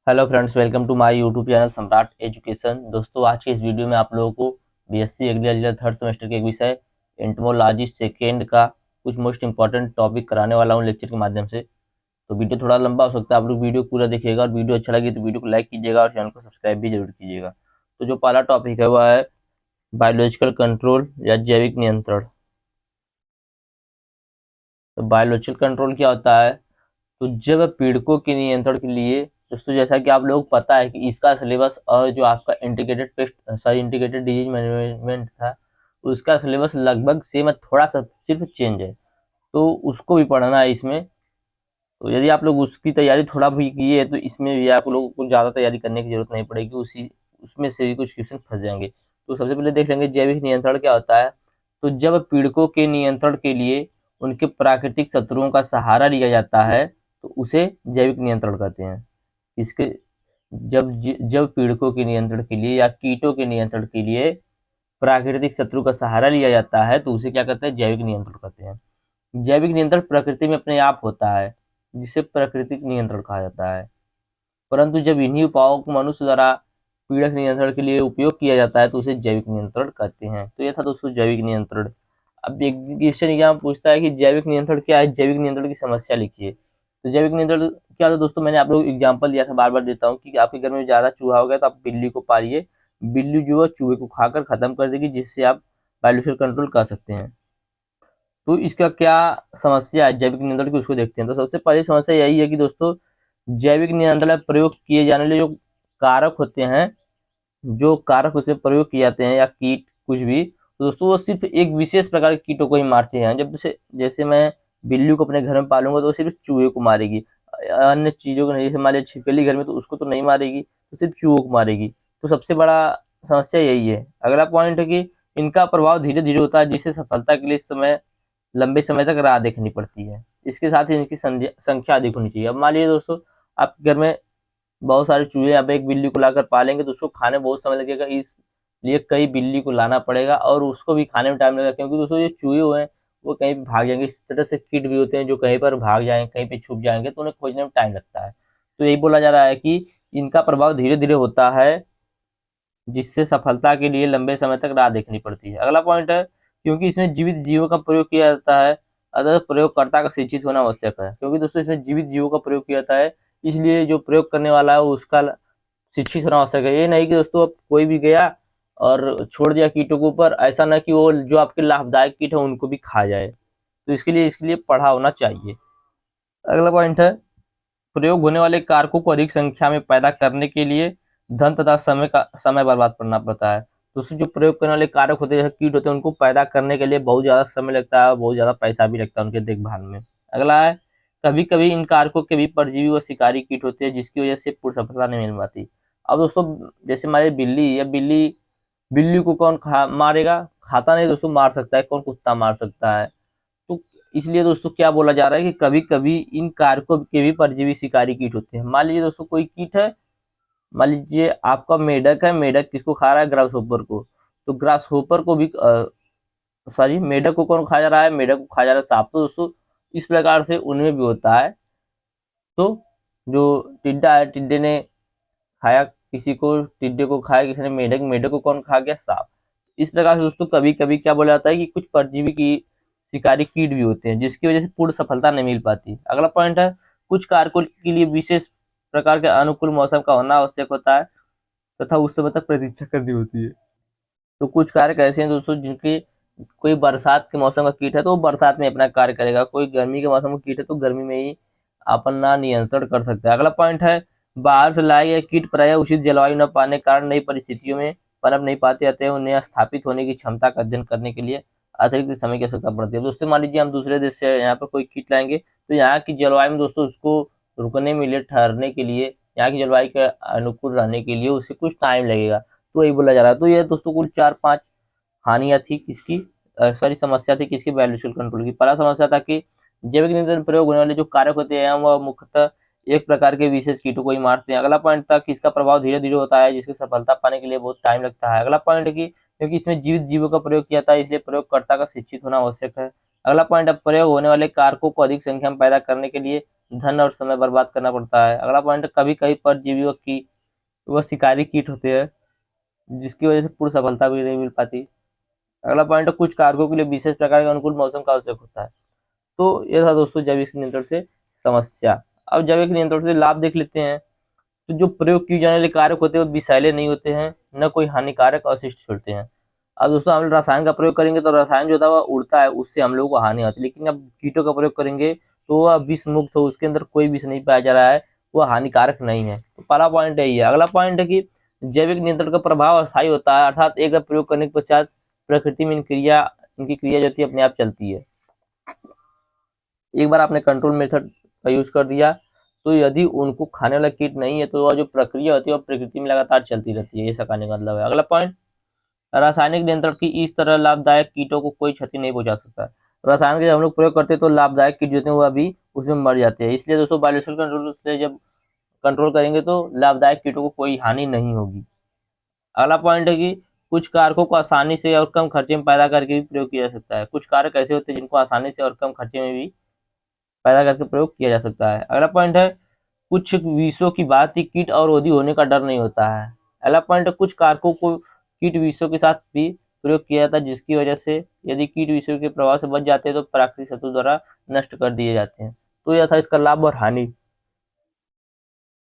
Hello friends, welcome to my YouTube channel Samrat Education. दोस्तों, आज के इस वीडियो में आप लोगों को बीएससी एग्रीकल्चर थर्ड सेमेस्टर के एक विषय एंटोमोलॉजी सेकेंड का कुछ मोस्ट इंपॉर्टेंट टॉपिक कराने वाला हूं लेक्चर के माध्यम से। तो वीडियो थोड़ा लंबा हो सकता है, आप लोग वीडियो पूरा देखिएगा और वीडियो अच्छा लगे तो वीडियो को लाइक कीजिएगा और चैनल को सब्सक्राइब भी जरूर कीजिएगा। तो जो पहला टॉपिक है वह है बायोलॉजिकल कंट्रोल या जैविक नियंत्रण। तो बायोलॉजिकल कंट्रोल क्या होता है? तो जब पीड़कों के नियंत्रण के लिए दोस्तों, जैसा कि आप लोगों को पता है कि इसका सिलेबस और जो आपका integrated pest sorry integrated disease management था उसका सिलेबस लगभग सेम है, थोड़ा सा सिर्फ चेंज है। तो उसको भी पढ़ना है इसमें। तो यदि आप लोग उसकी तैयारी थोड़ा भी किए तो इसमें भी आप लोगों को ज़्यादा तैयारी करने की जरूरत नहीं पड़ेगी, उसी उसमें से भी कुछ क्वेश्चन फंस जाएंगे। तो सबसे पहले देख लेंगे जैविक नियंत्रण क्या होता है। तो जब पीड़कों के नियंत्रण के लिए उनके प्राकृतिक शत्रुओं का सहारा लिया जाता है तो उसे जैविक नियंत्रण कहते हैं। इसके जब पीड़कों के नियंत्रण के लिए या कीटों के नियंत्रण के लिए प्राकृतिक शत्रु का सहारा लिया जाता है तो उसे क्या कहते हैं? जैविक नियंत्रण कहते हैं। जैविक नियंत्रण प्रकृति में अपने आप होता है, जिसे प्राकृतिक नियंत्रण कहा जाता है। परंतु जब इन्हीं उपायों को मनुष्य द्वारा पीड़क नियंत्रण के लिए उपयोग किया जाता है तो उसे जैविक नियंत्रण कहते हैं। तो यह था दोस्तों जैविक नियंत्रण। अब एक क्वेश्चन एग्जाम पूछता है कि जैविक नियंत्रण क्या है, जैविक नियंत्रण की समस्या लिखिए। तो जैविक नियंत्रण क्या था दोस्तों? मैंने आप लोग एग्जाम्पल दिया था, बार बार देता हूँ कि आपके घर में ज्यादा चूहा हो गया तो आप बिल्ली को पालिए। बिल्ली जो है चूहे को खाकर खत्म कर देगी, जिससे आप बायोलॉजिकल कंट्रोल कर सकते हैं। तो इसका क्या समस्या है जैविक नियंत्रण की, उसको देखते हैं। तो सबसे पहली समस्या यही है कि दोस्तों, जैविक नियंत्रण में प्रयोग किए जाने वाले जो कारक होते हैं, जो कारक उसमें प्रयोग किए जाते हैं या कीट कुछ भी, तो दोस्तों वो सिर्फ एक विशेष प्रकार के कीटों को ही मारते हैं। जब जैसे मैं बिल्ली को अपने घर में पालूंगा तो वो सिर्फ चूहे को मारेगी, अन्य चीजों को नहीं। जैसे मान लिया छिपकली घर में तो उसको तो नहीं मारेगी, तो सिर्फ चूहों को मारेगी। तो सबसे बड़ा समस्या यही है। अगला पॉइंट है कि इनका प्रभाव धीरे धीरे होता है, जिससे सफलता के लिए समय लंबे समय तक राह देखनी पड़ती है। इसके साथ ही इनकी संख्या अधिक होनी चाहिए। अब मान लीजिए दोस्तों, आपके घर में बहुत सारे चूहे, आप एक बिल्ली को लाकर पालेंगे तो उसको खाने में बहुत समय लगेगा, इसलिए कई बिल्ली को लाना पड़ेगा और उसको भी खाने में टाइम लगेगा। क्योंकि दोस्तों ये चूहे हुए हैं वो कहीं भी भाग जाएंगे। इस तरह से कीट भी होते हैं जो कहीं पर भाग जाएंगे, कहीं पे छुप जाएंगे, तो उन्हें खोजने में टाइम लगता है। तो यही बोला जा रहा है कि इनका प्रभाव धीरे धीरे होता है, जिससे सफलता के लिए लंबे समय तक राह देखनी पड़ती है। अगला पॉइंट है, क्योंकि इसमें जीवित जीवों का प्रयोग किया जाता है, अतः प्रयोगकर्ता का शिक्षित होना आवश्यक है। क्योंकि दोस्तों इसमें जीवित जीवों का प्रयोग किया जाता है, इसलिए जो प्रयोग करने वाला है उसका शिक्षित होना आवश्यक है। ये नहीं कि दोस्तों अब कोई भी गया और छोड़ दिया कीटों के ऊपर, ऐसा ना कि वो जो आपके लाभदायक कीट है उनको भी खा जाए। तो इसके लिए पढ़ा होना चाहिए। अगला पॉइंट है, प्रयोग होने वाले कारकों को अधिक संख्या में पैदा करने के लिए धन तथा समय बर्बाद करना पड़ता है। दोस्तों जो प्रयोग करने वाले कारक होते हैं, कीट होते हैं, उनको पैदा करने के लिए बहुत ज्यादा समय लगता है और बहुत ज्यादा पैसा भी लगता है उनके देखभाल में। अगला है, कभी कभी इन कारकों के भी परजीवी व शिकारी कीट होते हैं, जिसकी वजह से पूर्ण सफलता नहीं मिल पाती। अब दोस्तों जैसे हमारी बिल्ली या बिल्ली को कौन मारेगा? खाता नहीं दोस्तों, मार सकता है कौन? कुत्ता मार सकता है। तो इसलिए दोस्तों क्या बोला जा रहा है कि कभी कभी इन कारकों के भी परजीवी शिकारी कीट होते हैं। मान लीजिए दोस्तों कोई कीट है, मान लीजिए आपका मेढक है, मेढक किसको खा रहा है? ग्रास होपर को। तो ग्रास होपर को भी सॉरी मेढक को कौन खा जा रहा है? मेढक को खा जा रहा है सांप। तो दोस्तों इस प्रकार से उनमें भी होता है। तो जो टिड्डा है, टिड्डे ने खाया किसी को, टिड्डे को खाया किसी ने मेढक, मेढक को कौन खा गया? सांप। इस प्रकार से दोस्तों कभी कभी क्या बोला जाता है कि कुछ परजीवी की शिकारी कीट भी होते हैं, जिसकी वजह से पूर्ण सफलता नहीं मिल पाती। अगला पॉइंट है, कुछ कारकों के लिए विशेष प्रकार के अनुकूल मौसम का होना आवश्यक होता है तथा उस समय तक प्रतीक्षा करनी होती है। तो कुछ कारक ऐसे हैं दोस्तों जिनके, कोई बरसात के मौसम का कीट है तो वो बरसात में अपना कार्य करेगा, कोई गर्मी के मौसम का कीट है तो गर्मी में ही अपना नियंत्रण कर सकता है। अगला पॉइंट है, बाहर से लाए गए कीट प्रायः उचित जलवायु न पाने के कारण नई परिस्थितियों में पनप नहीं पाते, अतः उन्हें स्थापित होने की क्षमता का अध्ययन करने के लिए अतिरिक्त समय की आवश्यकता पड़ती है। दोस्तों मान लीजिए हम दूसरे देश से यहाँ पर कोई कीट लाएंगे तो यहाँ की जलवायु में दोस्तों उसको रुकने में लिए, ठहरने के लिए, यहाँ की जलवायु के अनुकूल रहने के लिए उसे कुछ टाइम लगेगा। तो यही बोला जा रहा है। तो ये दोस्तों कुल 4-5 हानियां थी किसकी, सॉरी समस्या थी किसकी? वैल्यूएशन कंट्रोल की। पहला समस्या था कि जैविक नियंत्रण प्रयोग होने वाले जो कारक होते हैं वह मुख्यतः एक प्रकार के विशेष कीटों को ही मारते हैं। अगला पॉइंट था कि इसका प्रभाव धीरे धीरे होता है, जिसकी सफलता पाने के लिए बहुत टाइम लगता है। अगला पॉइंट है कि क्योंकि इसमें जीवित जीवों का प्रयोग किया था, इसलिए प्रयोगकर्ता का शिक्षित होना आवश्यक है। अगला पॉइंट है, प्रयोग होने वाले कारकों को अधिक संख्या में पैदा करने के लिए धन और समय बर्बाद करना पड़ता है। अगला पॉइंट है, कभी कभी परजीवियों की वह शिकारी कीट होते हैं जिसकी वजह से पूर्ण सफलता भी नहीं मिल पाती। अगला पॉइंट है, कुछ कारकों के लिए विशेष प्रकार के अनुकूल मौसम का आवश्यक होता है। तो यह था दोस्तों जैविक नियंत्रण से समस्या। अब जैविक नियंत्रण से लाभ देख लेते हैं। तो जो प्रयोग किए जाने वाले कारक होते हैं वो विषैले नहीं होते हैं, न कोई हानिकारक अवशिष्ट छोड़ते हैं। अब दोस्तों हम रसायन का प्रयोग करेंगे तो रसायन जो होता है वह उड़ता है, उससे हम लोगों को हानि होती है। लेकिन अब कीटों का प्रयोग करेंगे तो वह विष मुक्त हो, उसके अंदर कोई विष नहीं पाया जा रहा है, वह हानिकारक नहीं है। तो पहला पॉइंट यही है। अगला पॉइंट है कि जैविक नियंत्रण का प्रभाव अस्थायी होता है, अर्थात एक बार प्रयोग करने के पश्चात प्रकृति में इनकी क्रिया जो होती है अपने आप चलती है। एक बार आपने कंट्रोल मेथड का यूज कर दिया तो यदि उनको खाने वाला कीट नहीं है तो वह जो प्रक्रिया होती है वह प्रकृति में लगातार चलती रहती है, ये कहने का मतलब है। अगला पॉइंट, रासायनिक नियंत्रण की इस तरह लाभदायक कीटों को कोई क्षति नहीं पहुंचा सकता। रसायन के जब हम लोग प्रयोग करते हैं तो लाभदायक कीट जो होते हैं वह भी उसमें मर जाते हैं। इसलिए दोस्तों बायोलॉजिकल कंट्रोल से जब कंट्रोल करेंगे तो लाभदायक कीटों को कोई हानि नहीं होगी। अगला पॉइंट है कि कुछ कारकों को आसानी से और कम खर्चे में पैदा करके भी प्रयोग किया जा सकता है। कुछ कारक ऐसे होते हैं जिनको आसानी से और कम खर्चे में भी पैदा करके प्रयोग किया जा सकता है। अगला पॉइंट है, कुछ विषयों की बात ही कीट और रोधी होने का डर नहीं होता है। अगला पॉइंट है, कुछ कारकों को कीट विषयों के साथ भी प्रयोग किया जाता है जिसकी वजह से यदि कीट विषयों के प्रभाव से बच जाते हैं तो प्राकृतिक शत्रु द्वारा नष्ट कर दिए जाते हैं। तो यह था इसका लाभ और हानि।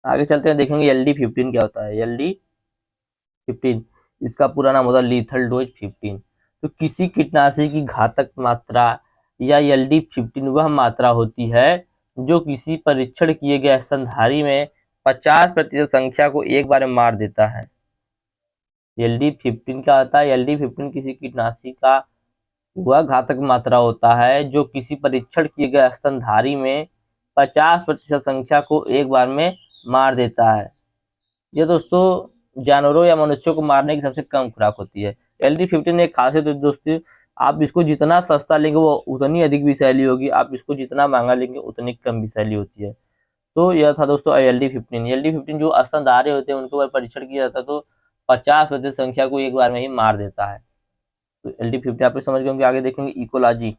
आगे चलते हैं, देखेंगे LD15 क्या होता है। LD15 इसका पूरा नाम होता है लीथल डोज 15। तो किसी कीटनाशी की घातक मात्रा या LD15 वह मात्रा होती है जो किसी परीक्षण किए गए स्तनधारी में 50% संख्या को एक बार में मार देता है। LD15 क्या होता है? LD15 किसी कीटनाशी का वह घातक मात्रा होता है जो किसी परीक्षण किए गए स्तनधारी में 50% संख्या को एक बार में मार देता है। ये दोस्तों जानवरों या मनुष्यों को मारने की सबसे कम खुराक होती है। LD15 एक खासियत है दोस्तों, आप इसको जितना सस्ता लेंगे वो उतनी अधिक विषैली होगी, आप इसको जितना महंगा लेंगे उतनी कम विषैली होती है। तो यह था दोस्तों LD15 जो स्तनधारी होते हैं उनको अगर परीक्षण किया जाता है तो 50% संख्या को एक बार में ही मार देता है। तो LD15 आप समझ गए होंगे। आगे देखेंगे इकोलॉजी।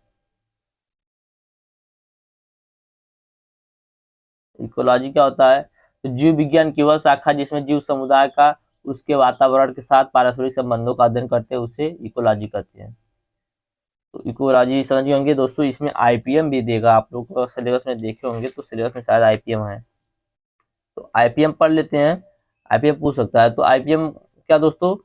इकोलॉजी क्या होता है? तो जीव विज्ञान की वह शाखा जिसमें जीव समुदाय का उसके वातावरण के साथ पारस्परिक संबंधों का अध्ययन करते हैं उसे इकोलॉजी कहते हैं। तो इकोलॉजी समझ गए होंगे दोस्तों। इसमें IPM भी देगा, आप लोग सिलेबस में देखे होंगे तो सिलेबस में शायद IPM है, तो IPM पढ़ लेते हैं। IPM पूछ सकता है। तो IPM क्या दोस्तों?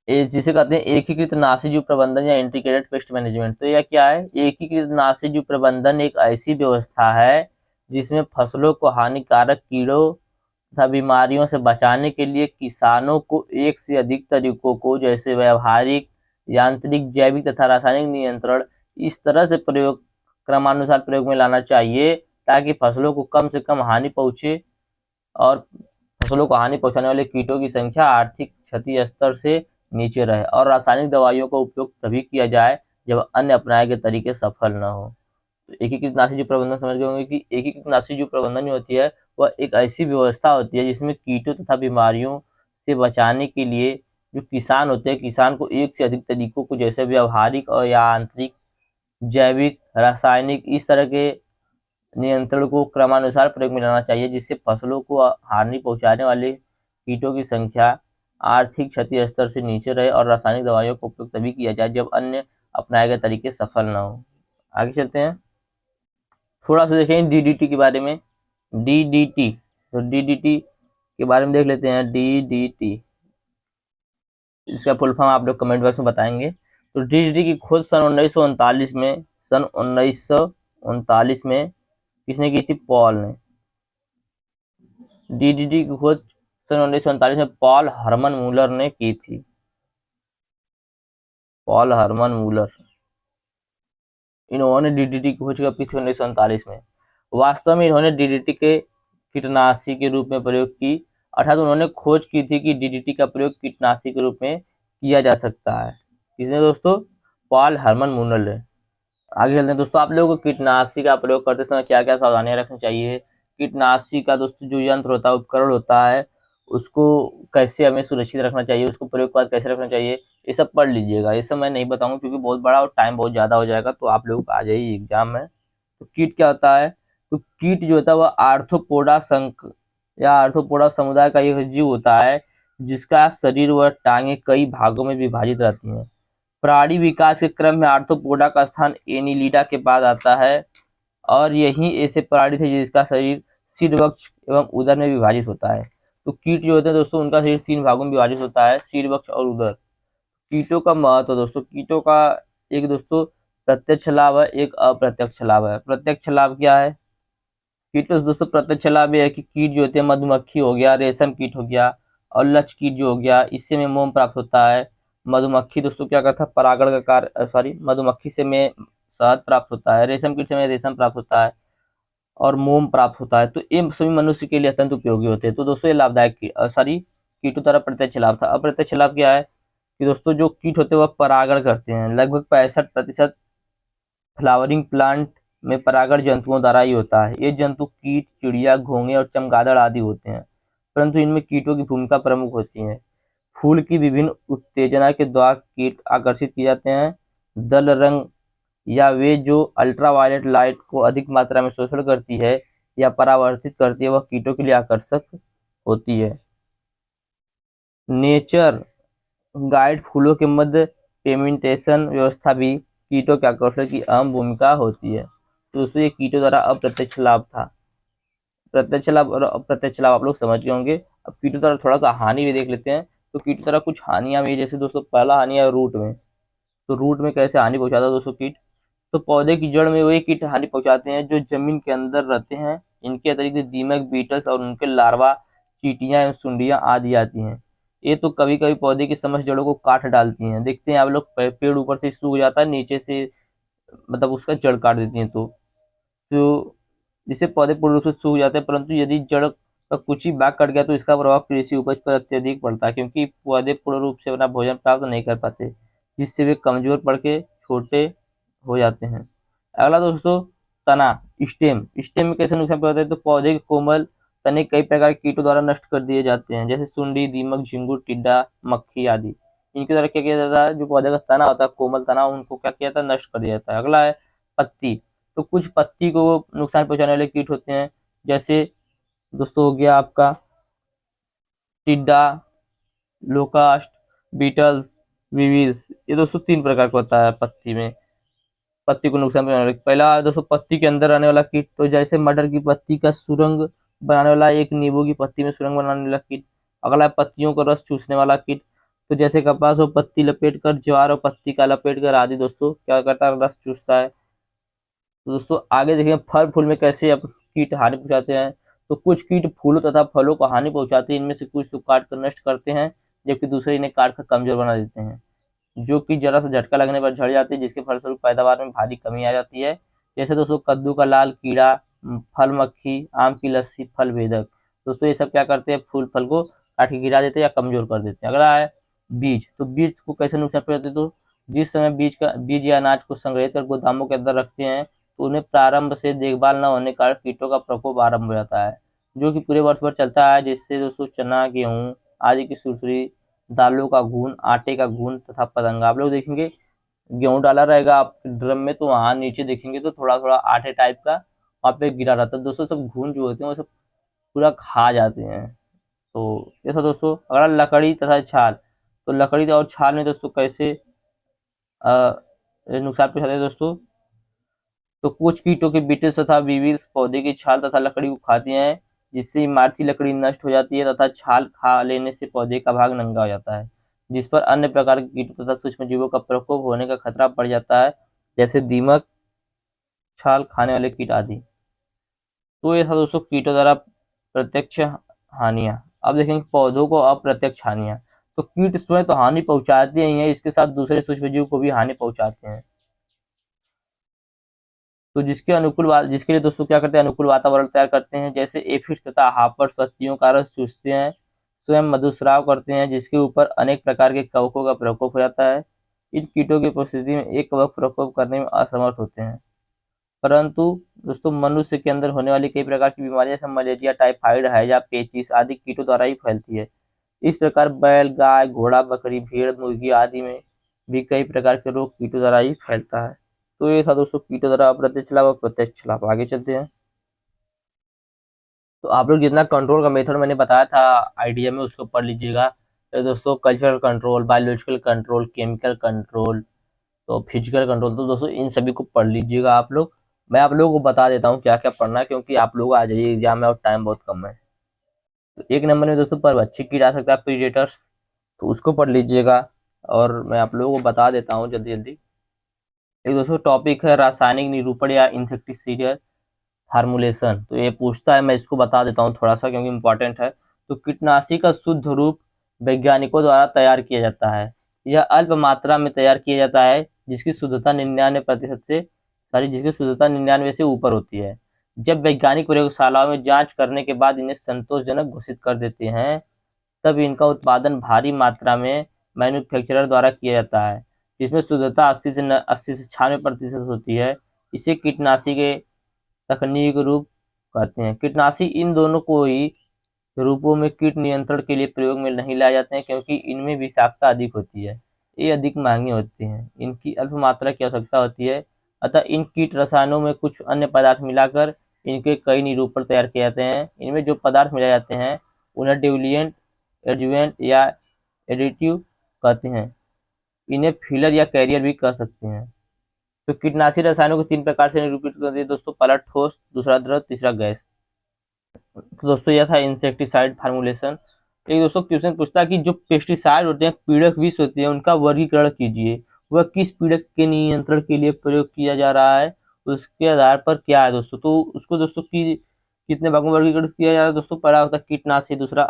जिसे कहते हैं एकीकृत नाशीजीव प्रबंधन या इंटीग्रेटेड पेस्ट मैनेजमेंट। तो यह क्या है? एकीकृत नाशीजीव प्रबंधन एक ऐसी व्यवस्था है जिसमें फसलों को हानिकारक कीड़ों तथा बीमारियों से बचाने के लिए किसानों को एक से अधिक तरीकों को जैसे व्यवहारिक, यांत्रिक, जैविक तथा रासायनिक नियंत्रण इस तरह से प्रयोग क्रमानुसार प्रयोग में लाना चाहिए ताकि फसलों को कम से कम हानि पहुंचे और फसलों को हानि पहुंचाने वाले कीटों की संख्या आर्थिक क्षति स्तर से नीचे रहे। और रासायनिक दवाइयों का उपयोग तभी किया जाए जब अन्य अपनाए गए तरीके सफल न हो। तो एकीकृत नाशीजीव प्रबंधन समझ गए होंगे कि एकीकृत नाशीजीव प्रबंधन जो होती है वह एक ऐसी व्यवस्था होती है जिसमें कीटों तथा बीमारियों से बचाने के लिए जो किसान होते हैं, किसान को एक से अधिक तरीकों को जैसे व्यवहारिक और यांत्रिक, जैविक, रासायनिक इस तरह के नियंत्रण को क्रमानुसार प्रयोग में लाना चाहिए जिससे फसलों को हानि पहुंचाने वाले कीटों की संख्या आर्थिक क्षति स्तर से नीचे रहे और रासायनिक दवाइयों का उपयोग तभी किया जाए जब अन्य अपनाए गए तरीके सफल न हो। आगे चलते हैं, थोड़ा सा देखें DDT के बारे में। DDT, तो DDT के बारे में देख लेते हैं। DDT इसका फुल फॉर्म आप लोग कमेंट बॉक्स में बताएंगे। तो DDT की खोज सन 1939 में किसने की थी? पॉल ने। DDT की खोज सन 1939 में पॉल हरमन मूलर ने की थी। पॉल हरमन मूलर, इन्होंने DDT की खोज की थी 1939 में। वास्तव में इन्होंने DDT के कीटनाशी के रूप में प्रयोग की, अर्थात उन्होंने खोज की थी कि DDT का प्रयोग कीटनाशी के रूप में किया जा सकता है। किसने दोस्तों? पॉल हरमन मूलर ने। आगे चलते हैं दोस्तों, आप लोगों को कीटनाशी का प्रयोग करते समय क्या क्या सावधानियां रखनी चाहिए। कीटनाशी का दोस्तों जो यंत्र होता है, उपकरण होता है, उसको कैसे हमें सुरक्षित रखना चाहिए, उसको प्रयोग के बाद कैसे रखना चाहिए, ये सब पढ़ लीजिएगा। ये सब मैं नहीं बताऊंगा क्योंकि बहुत बड़ा और टाइम बहुत ज़्यादा हो जाएगा, तो आप लोग आ जाइए एग्जाम में। तो कीट क्या होता है? तो कीट जो होता है वह आर्थ्रोपोडा संक या आर्थ्रोपोडा समुदाय का एक जीव होता है जिसका शरीर व टांगे कई भागों में विभाजित रहती हैं। प्राणी विकास के क्रम में आर्थ्रोपोडा का स्थान एनिलिडा के बाद आता है और यही ऐसे प्राणी थे जिसका शरीर शीर्षवक्ष एवं उदर में विभाजित होता है। तो कीट जो होते हैं दोस्तों उनका शरीर 3 भागों में विभाजित होता है, शीर्षवक्ष और उदर। कीटों का महत्व दोस्तों, कीटों का एक दोस्तों प्रत्यक्ष लाभ है, एक अप्रत्यक्ष लाभ है। प्रत्यक्ष लाभ क्या है? कीटों से दोस्तों प्रत्यक्ष लाभ ये है कि कीट जो होते हैं मधुमक्खी हो गया, रेशम कीट हो गया और लक्ष्य कीट जो हो गया, इससे हमें मोम प्राप्त होता है। मधुमक्खी दोस्तों क्या करता है? परागण का कार्य, सॉरी, मधुमक्खी से हमें शहद प्राप्त होता है, रेशम कीट से हमें रेशम प्राप्त होता है और मोम प्राप्त होता है। तो ये सभी मनुष्य के लिए अत्यंत उपयोगी होते हैं। तो दोस्तों ये लाभदायक सॉरी कीटों द्वारा प्रत्यक्ष लाभ था। अप्रत्यक्ष लाभ क्या है कि दोस्तों जो कीट होते हैं वह परागण करते हैं। लगभग 65% फ्लावरिंग प्लांट में परागण जंतुओं द्वारा ही होता है। ये जंतु कीट, चिड़िया, घोंगे और चमगादड़ आदि होते हैं, परंतु इनमें कीटों की भूमिका प्रमुख होती है। फूल की विभिन्न उत्तेजना के द्वारा कीट आकर्षित किए जाते हैं। दल रंग या वे जो अल्ट्रावायलेट लाइट को अधिक मात्रा में शोषण करती है या परावर्तित करती है, वह कीटों के लिए आकर्षक होती है। नेचर गाइड फूलों के मध्य पेमिटेशन व्यवस्था भी कीटों के आकर्षण की अहम भूमिका होती है। तो दोस्तों ये कीटों द्वारा अप्रत्यक्ष लाभ था। प्रत्यक्ष लाभ और अप्रत्यक्ष लाभ आप लोग समझ गए होंगे। अब कीटों द्वारा थोड़ा सा हानि भी देख लेते हैं। तो कीटों द्वारा कुछ हानियां भी, जैसे दोस्तों पहला हानि है रूट में। तो रूट में कैसे हानि पहुंचाता है दोस्तों कीट? तो पौधे की जड़ में वही कीट हानि पहुंचाते हैं जो जमीन के अंदर रहते हैं। इनके अतिरिक्त दीमक, बीटल्स और उनके लार्वा, चींटियां एवं सुंडियां आदि आती हैं। ये तो कभी कभी पौधे की समस्त जड़ों को काट डालती हैं। देखते हैं आप लोग पेड़ ऊपर से सूख जाता है, नीचे से मतलब उसका जड़ काट देती हैं। तो जिससे पौधे पूर्ण रूप से सूख जाते हैं, परंतु यदि जड़ का कुछ ही भाग कट गया तो इसका प्रभाव कृषि उपज पर अत्यधिक पड़ता है, क्योंकि पौधे पूर्ण रूप से अपना भोजन प्राप्त नहीं कर पाते, जिससे वे कमजोर पड़ के छोटे हो जाते हैं। अगला दोस्तों तना, स्टेम। स्टेम में कैसे नुकसान पहुंचता है? तो पौधे के कोमल तने कई प्रकार के कीटों द्वारा नष्ट कर दिए जाते हैं, जैसे सुंडी, दीमक, झिंगुर, टिड्डा, मक्खी आदि। इनके द्वारा क्या किया जाता है? जो पौधे का तना होता है, कोमल तना, उनको क्या किया जाता है? नष्ट कर दिया जाता है। अगला है पत्ती। तो कुछ पत्ती को नुकसान पहुंचाने वाले कीट होते हैं, जैसे दोस्तों हो गया आपका टिड्डा, लोकास्ट, बीटल्स, विविल्स। ये दोस्तों 3 प्रकार का होता है पत्ती में, पत्ती को नुकसान पहुंचाने वाले। पहला दोस्तों पत्ती के अंदर रहने वाला कीट, तो जैसे मटर की पत्ती का सुरंग बनाने वाला, एक नींबू की पत्ती में सुरंग बनाने वाला कीट। अगला है पत्तियों को रस चूसने वाला कीट, तो जैसे कपास और पत्ती लपेट कर, ज्वार और पत्ती का लपेट कर आदि दोस्तों क्या करता है? रस चूसता है। तो दोस्तों आगे देखेंगे फल फूल में कैसे अब कीट हानि पहुंचाते हैं। तो कुछ कीट फूलों तथा फलों को हानि पहुंचाते हैं। इनमें से कुछ तो काट कर नष्ट करते हैं, जबकि दूसरे इन्हें काट कर कमजोर बना देते हैं, जो कि जरा सा झटका लगने पर झड़ जाते हैं, जिसके फलस्वरूप पैदावार में भारी कमी आ जाती है। जैसे दोस्तों कद्दू का लाल कीड़ा, फल मक्खी, आम की लस्सी, फल भेदक। दोस्तों ये सब क्या करते हैं? फूल फल को काट के गिरा देते हैं या कमजोर कर देते हैं। अगला है बीज। तो बीज को कैसे नुकसान पहुंचाते हैं? तो जिस समय बीज या अनाज को संग्रहित कर गोदामों के अंदर रखते हैं, तो उन्हें प्रारंभ से देखभाल न होने के कारण कीटों का प्रकोप आरंभ हो जाता है, जो कि पूरे वर्ष भर चलता है। जिससे दोस्तों चना, गेहूं आदि की सुरसुरी, दालों का घून, आटे का घून तथा पतंगा। आप लोग देखेंगे गेहूं डाला रहेगा आपके ड्रम में, तो वहां नीचे देखेंगे तो थोड़ा थोड़ा आटे टाइप का वहां पे गिरा रहता है। दोस्तों सब घून जो होते हैं वो सब पूरा खा जाते हैं। तो ऐसा दोस्तों। अगला लकड़ी तथा छाल। तो लकड़ी और छाल में दोस्तों कैसे नुकसान पहुंचाते हैं दोस्तों? तो कुछ कीटों के बीटल्स तथा वीविल्स पौधे की छाल तथा लकड़ी को खाती हैं, जिससे इमारती लकड़ी नष्ट हो जाती है तथा छाल खा लेने से पौधे का भाग नंगा हो जाता है, जिस पर अन्य प्रकार के कीटों तथा सूक्ष्म जीवों का प्रकोप होने का खतरा बढ़ जाता है, जैसे दीमक, छाल खाने वाले कीट आदि। तो ये था दोस्तों कीटों द्वारा प्रत्यक्ष हानियां। अब देखेंगे पौधों को अप्रत्यक्ष हानियां। तो कीट स्वयं तो हानि पहुंचाते ही हैं, इसके साथ दूसरे सूक्ष्म जीव को भी हानि पहुंचाते हैं। तो जिसके लिए दोस्तों क्या करते हैं? अनुकूल वातावरण तैयार करते हैं, जैसे एफिड्स तथा हापर्स पत्तियों का रस चूसते हैं, स्वयं मधुस्राव करते हैं, जिसके ऊपर अनेक प्रकार के कवकों का प्रकोप हो जाता है। इन कीटों की उपस्थिति में एक कवक प्रकोप करने में असमर्थ होते हैं, परंतु दोस्तों मनुष्य के अंदर होने वाली कई प्रकार की बीमारियां जैसे मलेरिया, टाइफाइड, हैजा, पेचिस आदि कीटों द्वारा ही फैलती है। इस प्रकार बैल, गाय, घोड़ा, बकरी, भेड़, मुर्गी आदि में भी कई प्रकार के रोग कीटों द्वारा ही फैलता है। तो ये था दोस्तों कीटों द्वारा अप्रत्यक्ष लाभ और प्रत्यक्ष लाभ। आगे चलते हैं। तो आप लोग जितना कंट्रोल का मेथड मैंने बताया था आइडिया में उसको पढ़ लीजिएगा। तो दोस्तों cultural control, biological control, chemical control, तो फिजिकल कंट्रोल, तो दोस्तों इन सभी को पढ़ लीजिएगा आप लोग। मैं आप लोगों को बता देता हूँ क्या क्या पढ़ना है, क्योंकि आप लोग आ जाइए एग्जाम में और टाइम बहुत कम है। तो एक नंबर में दोस्तों परभक्षी कीट आ सकता है, प्रीडेटर्स, तो उसको पढ़ लीजिएगा। और मैं आप लोगों को बता देता हूँ जल्दी जल्दी। एक दोस्तों टॉपिक है रासायनिक निरूपण या इंसेक्टिसाइड फार्मूलेशन, तो ये पूछता है, मैं इसको बता देता हूँ थोड़ा सा क्योंकि इम्पोर्टेंट है। तो कीटनाशी का शुद्ध रूप वैज्ञानिकों द्वारा तैयार किया जाता है। यह अल्प मात्रा में तैयार किया जाता है जिसकी शुद्धता 99 से ऊपर होती है। जब वैज्ञानिक प्रयोगशालाओं में जांच करने के बाद इन्हें संतोषजनक घोषित कर देते हैं, तब इनका उत्पादन भारी मात्रा में मैन्युफैक्चरर द्वारा किया जाता है, जिसमें शुद्धता 80 से 96% होती है। इसे कीटनाशी के तकनीक रूप कहते हैं। कीटनाशी इन दोनों को ही रूपों में कीट नियंत्रण के लिए प्रयोग में नहीं लाए जाते हैं, क्योंकि इनमें विषाक्तता अधिक होती है, ये अधिक महंगे होते हैं, इनकी अल्प मात्रा की आवश्यकता होती है। अतः इन कीट रसायनों में कुछ अन्य पदार्थ मिलाकर इनके कई निरूपण तैयार किए जाते हैं। इनमें जो पदार्थ मिलाए जाते हैं उन्हें डिल्यूएंट, एडजुवेंट या एडिटिव कहते हैं। इन्हें फिलर या कैरियर भी कह सकते हैं। तो कीटनाशी रसायनों को 3 प्रकार से निरूपित करते हैं दोस्तों, पहला ठोस, दूसरा द्रव, तीसरा गैस। तो दोस्तों यह था इंसेक्टिसाइड फार्मूलेशन। एक दोस्तों क्वेश्चन पूछता है कि जो पेस्टिसाइड होते हैं, पीड़क विष होते हैं, उनका वर्गीकरण कीजिए। वह किस पीड़क के नियंत्रण के लिए प्रयोग किया जा रहा है, उसके आधार पर क्या है दोस्तों। तो उसको दोस्तों की कितने भागों में वर्गीकरण किया जा रहा है दोस्तों। पहला होता है कीटनाशी, दूसरा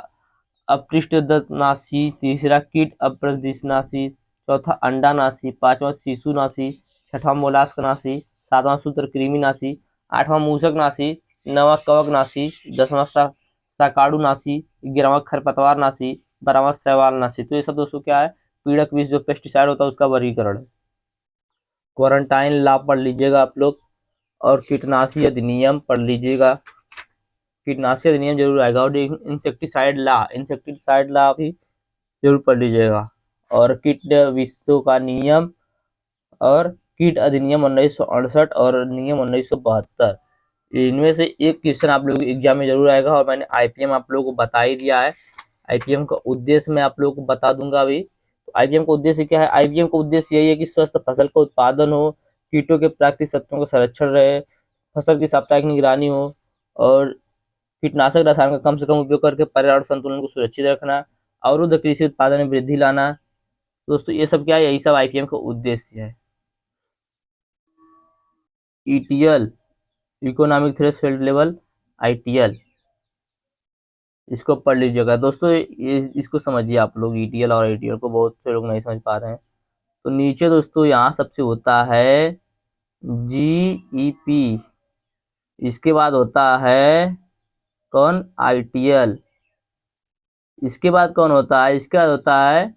अपृष्ठदत्तनाशी, तीसरा कीट अप्रदिशनाशी, चौथा अंडानाशी, पांचवा शिशुनाशी, छठवां मोलास्कनाशी, सातवां सूत्रकृमिनाशी, आठवां मूषकनाशी, नौवां कवकनाशी, दसवां शाकाणुनाशी, 11वां खरपतवारनाशी, 12वां शैवालनाशी। तो ये सब दोस्तों क्या है, पीड़क विष जो पेस्टिसाइड होता है उसका वर्गीकरण है। क्वारंटाइन लॉ पढ़ लीजिएगा आप लोग, और कीटनाशी अधिनियम पढ़ लीजिएगा, कीटनाशी अधिनियम जरूर आएगा। और इंसेक्टिसाइड लॉ भी जरूर पढ़ लीजिएगा, और कीट विषयों का नियम, और कीट अधिनियम 1968 और नियम 1972, इनमें से एक क्वेश्चन आप लोगों के एग्जाम में जरूर आएगा। और मैंने आईपीएम आप लोगों को बता ही दिया है। आईपीएम का उद्देश्य मैं आप लोगों को बता दूंगा अभी। तो आईपीएम का उद्देश्य क्या है, आईपीएम का उद्देश्य यही है कि स्वस्थ फसल का उत्पादन हो, कीटों के प्राकृतिक शत्रुओं का संरक्षण रहे, फसल की साप्ताहिक निगरानी हो, और कीटनाशक रसायन का कम से कम उपयोग करके पर्यावरण संतुलन को सुरक्षित रखना, अवरुद्ध कृषि उत्पादन में वृद्धि लाना। दोस्तों ये सब क्या है, यही सब आईपीएम का उद्देश्य है। ETL, economic threshold level, ITL, इसको पढ़ लीजिएगा दोस्तों। ये इसको समझिए आप लोग, ईटीएल और आईटीएल को बहुत से लोग नहीं समझ पा रहे हैं। तो नीचे दोस्तों यहाँ सबसे होता है जीईपी, इसके बाद होता है कौन, आईटीएल, इसके बाद कौन होता है, इसके बाद होता है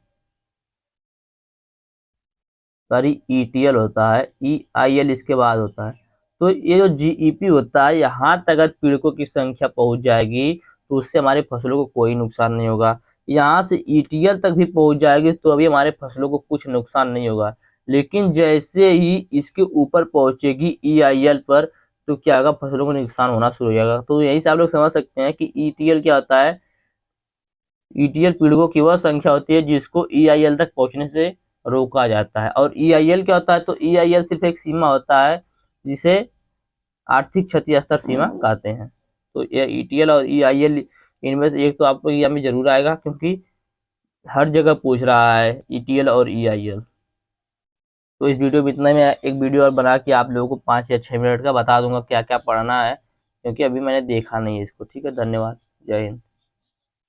सॉरी ईटीएल होता है, ईआईएल इसके बाद होता है। तो ये जो जीईपी होता है, यहाँ तक अगर पीड़कों की संख्या पहुंच जाएगी तो उससे हमारी फसलों को कोई नुकसान नहीं होगा। यहाँ से ईटीएल तक भी पहुंच जाएगी तो अभी हमारे फसलों को कुछ नुकसान नहीं होगा। लेकिन जैसे ही इसके ऊपर पहुंचेगी ईआईएल पर, तो क्या होगा, फसलों को नुकसान होना शुरू हो जाएगा। तो यही से आप लोग समझ सकते हैं कि ईटीएल क्या होता है। ईटीएल पीड़कों की वह संख्या होती है जिसको ईआईएल तक पहुंचने से रोका जाता है। और ईआईएल क्या होता है, तो ईआईएल सिर्फ एक सीमा होता है जिसे आर्थिक क्षति स्तर सीमा कहते हैं। तो ये ईटीएल और ईआईएल, इनमें से एक तो आपको एग्जाम में जरूर आएगा, क्योंकि हर जगह पूछ रहा है ईटीएल और ईआईएल। तो इस वीडियो में इतना, मैं एक वीडियो और बना के आप लोगों को 5 या 6 मिनट का बता दूंगा क्या क्या पढ़ना है, क्योंकि अभी मैंने देखा नहीं है इसको। ठीक है, धन्यवाद, जय हिंद।